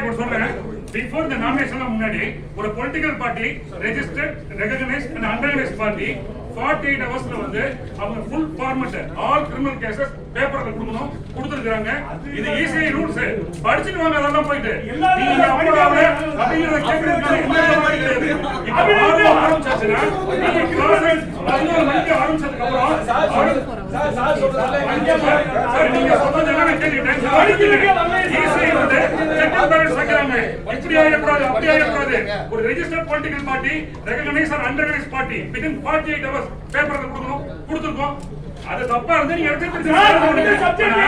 இப்ப சொல்றேன், before the nomination முன்னாடி ஒரு political party registered, recognised and unrecognised party 48 ஹவர்ஸ்ல வந்து அவங்க full format all criminal cases பேப்பர்ல கொடுக்கணும், கொடுத்திருக்காங்க. இது ஈஸி ரூல்ஸ், படிச்சிட்டு வாங்க. அதெல்லாம் போயிட்டு நீங்க அப்புறம்ல அப்படிங்கறத கேக்குறதுக்கு என்ன மாதிரி கிடையாது. இப்போ ஆரம்பிச்சாச்சுன்னா நீங்க கிளாஸ் 11 மணிக்கு ஆரம்பிச்சதுக்கு அப்புறம் சார் நீங்க சொன்னதெல்லாம் கேட்டுட்டேன். ஈஸி வந்து செகண்ட் பேலன்ஸ் வைக்கிறாங்க. இப்படி ஆகக்கூடாது, அப்படி ஆகக்கூடாது. ஒரு registered political party, recognised and unrecognised party within 48 hours பேப்பர்ல கொடுக்கணும், கொடுத்திருக்கோம். அது தப்பா இருந்து நீங்க எடுத்து 11 மணிக்கு ஆரம்பிச்சீங்க.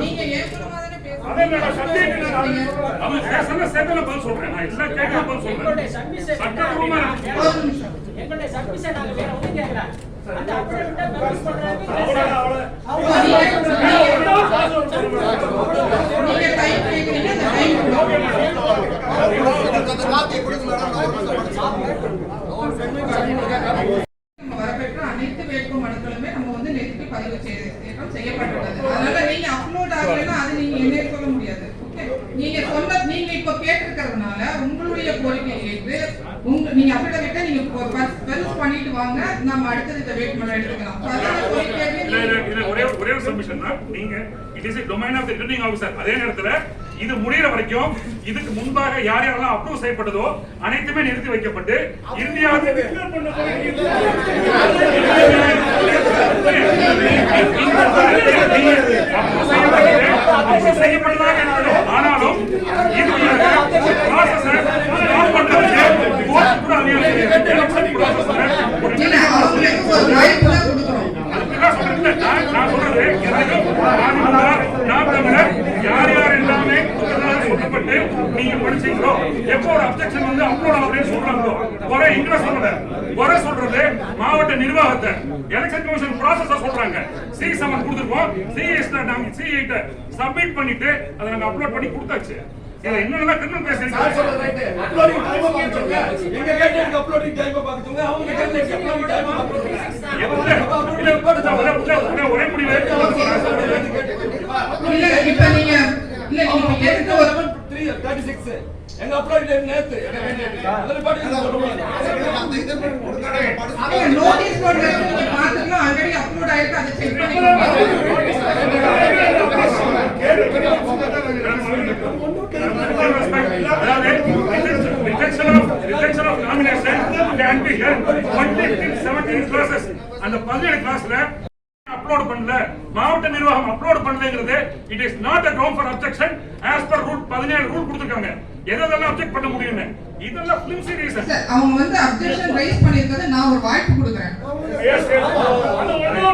நீங்க ஏற்கனவே அதே சப்ஜெக்ட் அவங்க பேசல சேதன பதில் சொல்றேன். நான் எல்லாம் கேட்க பதில் சொல்றேன். சட்டபூர்வமா எங்களுடைய சர்வீஸை நாங்க வேற ஒண்ணு கேட்கல. அந்த அப்டேட்டை ப்ரொடியூஸ் பண்றாங்க. நீங்க டைம் கேக்குறீங்க, அந்த டைம் வரப்பெற்ற அனைத்து வேட்பு மனுக்களுமே நம்ம வந்து நேற்று பதிவு செய்யப்பட்டுள்ளது. அதனால நீங்க அப்லோட் ஆகலைன்னா அது நீங்க என்ன சொல்ல முடியாது. நீங்க சொன்ன நீங்க இப்ப கேட்டிருக்கிறதுனால உங்களுடைய கோரிக்கை ஏற்று நீங்க அப்டேட் நீங்க பெருஸ் பண்ணிட்டு வாங்க, நம்ம அடுத்தது இந்த வேட்புமனு எடுத்துக்கலாம். ஒரே சப்மிஷன் தான். நீங்க it is domain of the returning officer. அதே நேரத்துல இது முடியற வரைக்கும் இதுக்கு முன்பாக யார் யாரெல்லாம் அப்ரூவ் செய்யப்பட்டதோ அனைத்துமே நிறுத்தி வைக்கப்பட்டு இந்தியாவுக்கு செய்யப்பட்டதாக இருக்கணும். ஆனாலும் நான் சொல்றது யார் யார் எல்லாமே சொல்லப்பட்டு நீங்க படிச்சீங்களோ எப்போ ஒரு அப்ஜெக்ஷன் வந்து அப்லோட் ஆகுதுன்னு சொல்றாங்களோ குறை இங்க சொல்லல. குறை சொல்றது மாவட்ட நிர்வாகத்தை, எலெக்ஷன் கமிஷன் ப்ராசஸ் சொல்றாங்க. C7 கொடுத்துருக்கோம், C8 சப்மிட் பண்ணிட்டு அதை நாங்க அப்லோட் பண்ணி கொடுத்தாச்சு. இது என்னெல்லாம் கிரிமினல் கேஸ் இருக்கு. அப்லோடிங் டைம் பாத்துங்க. எங்க கேட்க அப்லோடிங் டைம் பாத்துங்க. அவங்க கேட்க அப்லோடிங் டைம் பாத்துங்க. இல்ல போட்டு ஒரே முடிவு. இல்ல இப்ப நீங்க இல்ல நீங்க எதுக்கு ஒரு 336 எங்க அப்லோட் டைம் நேத்து அதல பாட்டு சொல்லுவாங்க. அவங்க நோட்டீஸ் போர்டு நீங்க பாத்துக்கலாம். ஆல்ரெடி அப்லோட் ஆயிருக்கு, அதை செக் பண்ணிக்கோங்க. Rejection of nomination can be held only in 17 classes. அந்த 17 கிளாஸ்ல அப்லோட் பண்ணல, மாவட்ட நிர்வாகம் upload பண்ணலங்கிறது it is not a ground for objection as per rule 17 rule கொடுத்திருக்காங்க. எதெல்லாம் அப்ஜெக்ட் பண்ண முடியும்னு இதெல்லாம் flimsy reason. அவங்க வந்து அப்ஜெக்ஷன் ரைஸ் பண்ணிருக்காங்க. நான் ஒரு வாய்ப்பு கொடுக்கிறேன்.